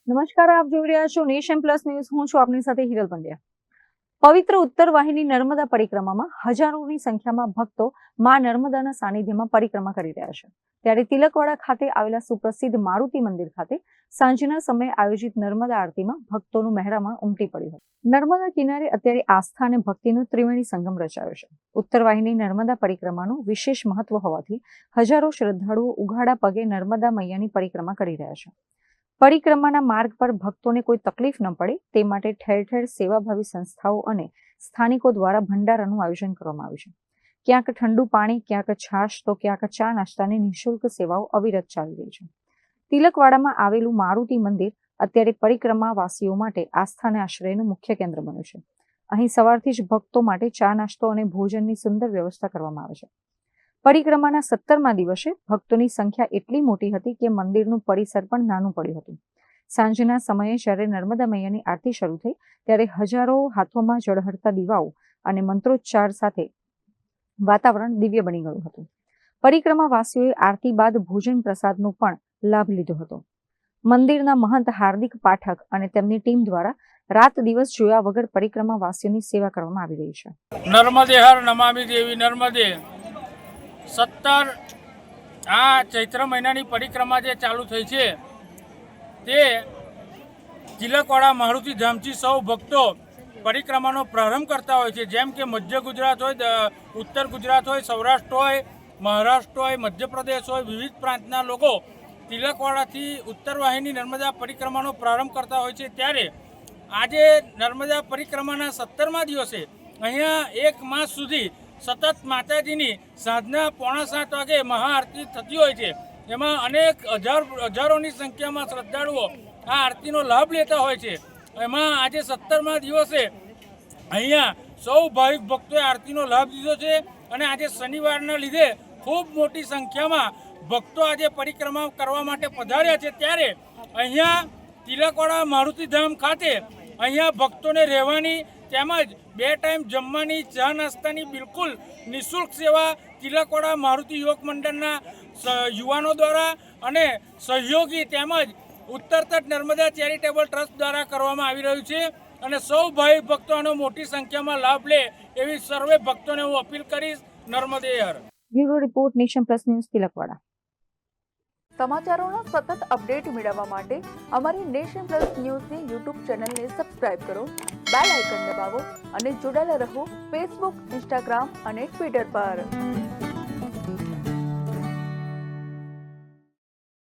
નમસ્કાર, આપ જોઈ રહ્યા છો નેશન પ્લસ ન્યૂઝ. હું છું આપની સાથે હિરલ પંડ્યા. પવિત્ર ઉત્તર વાહિની નર્મદા પરિક્રમામાં હજારોની સંખ્યામાં ભક્તો માં નર્મદાના સાનિધ્યમાં પરિક્રમા કરી રહ્યા છે. ત્યારે તિલકવાડા ખાતે આવેલા સુપ્રસિદ્ધ મારુતિ મંદિર ખાતે સાંજના સમયે આયોજિત નર્મદા આરતીમાં ભક્તોનું મહેરામણ ઉમટી પડ્યું હતું. નર્મદા કિનારે અત્યારે આસ્થા અને ભક્તિનો ત્રિવેણી સંગમ રચાયો છે. ઉત્તર વાહિની નર્મદા પરિક્રમાનું વિશેષ મહત્વ હોવાથી હજારો શ્રદ્ધાળુઓ ઉઘાડા પગે નર્મદા મૈયાની પરિક્રમા કરી રહ્યા છે. પરિક્રમાના માર્ગ પર ભક્તોને કોઈ તકલીફ ન પડે તે માટે ઠેર ઠેર સેવાભાવી સંસ્થાઓ અને સ્થાનિકો દ્વારા ભંડારાનું આયોજન કરવામાં આવ્યું છે. ક્યાંક ઠંડુ પાણી, ક્યાંક છાશ તો ક્યાંક ચા નાસ્તાની નિઃશુલ્ક સેવાઓ અવિરત ચાલી રહી છે. તિલકવાડામાં આવેલું મારુતિ મંદિર અત્યારે પરિક્રમાવાસીઓ માટે આસ્થા અને આશ્રયનું મુખ્ય કેન્દ્ર બન્યું છે. અહીં સવારથી જ ભક્તો માટે ચા નાસ્તો અને ભોજનની સુંદર વ્યવસ્થા કરવામાં આવે છે. પરિક્રમાના 17મા દિવસે ભક્તોની સંખ્યા એટલી મોટી હતી કે મંદિરનું પરિસર પણ નાનું પડ્યું હતું. સાંજના સમયે જ્યારે નર્મદા મૈયાની આરતી શરૂ થઈ ત્યારે હજારો હાથોમાં ઝળહળતા દીવાઓ અને મંત્રોચ્ચાર સાથે વાતાવરણ દિવ્ય બની ગયું હતું. પરિક્રમાવાસીઓએ આરતી બાદ ભોજન પ્રસાદનો પણ લાભ લીધો હતો. મંદિરના મહંત હાર્દિક પાઠક અને તેમની ટીમ દ્વારા રાત દિવસ જોયા વગર પરિક્રમાવાસીઓની સેવા કરવામાં આવી રહી છે. નર્મદે હર નમામિ દેવી નર્મદે 17 આ ચૈત્ર મહિનાની પરિક્રમા જે ચાલુ થઈ છે તે તિલકવાડા મારુતિ ધામથી સૌ ભક્તો પરિક્રમાનો પ્રારંભ કરતા હોય છે. જેમ કે મધ્ય ગુજરાત હોય, ઉત્તર ગુજરાત હોય, સૌરાષ્ટ્ર હોય, મહારાષ્ટ્ર હોય, મધ્યપ્રદેશ હોય, વિવિધ પ્રાંતના લોકો તિલકવાડાથી ઉત્તર વાહિની નર્મદા પરિક્રમાનો પ્રારંભ કરતા હોય છે. ત્યારે આજે નર્મદા પરિક્રમાના 17મા દિવસે અહીંયા 1 માસ સુધી સતત માતાજીની સાંજના 6:45 વાગે મહાઆરતી થતી હોય છે. એમાં અનેક હજારોની સંખ્યામાં શ્રદ્ધાળુઓ આ આરતીનો લાભ લેતા હોય છે. એમાં આજે 17મા દિવસે અહીંયા સૌ ભાવિક ભક્તોએ આરતીનો લાભ લીધો છે અને આજે શનિવારના લીધે ખૂબ મોટી સંખ્યામાં ભક્તો આજે પરિક્રમા કરવા માટે પધાર્યા છે. ત્યારે અહીંયા તિલકવાડા મારુતિધામ ખાતે અહીંયા ભક્તોને રહેવાની તેમજ 2 ટાઈમ જમવાની, ચા નાસ્તાની બિલકુલ નિઃશુલ્ક સેવા તિલકવાડા મારુતિ યુવક મંડળના યુવાનો દ્વારા અને સહયોગી તેમજ ઉત્તર તટ નર્મદા ચેરિટેબલ ટ્રસ્ટ દ્વારા કરવામાં આવી રહ્યું છે. અને સૌ ભાઈ ભક્તોનો મોટી સંખ્યામાં લાભ લે એવી સર્વે ભક્તોને હું અપીલ કરીશ. Narmade Har. Bureau report, nation plus news, Tilakwada. સમાચારોનો સતત અપડેટ મેળવવા માટે અમારી નેશન પ્લસ ન્યૂઝની યુટ્યુબ ચેનલને સબસ્ક્રાઇબ કરો, બેલ આઇકન દબાવો અને જોડાયેલા રહો ફેસબુક, ઇન્સ્ટાગ્રામ અને ટ્વિટર પર.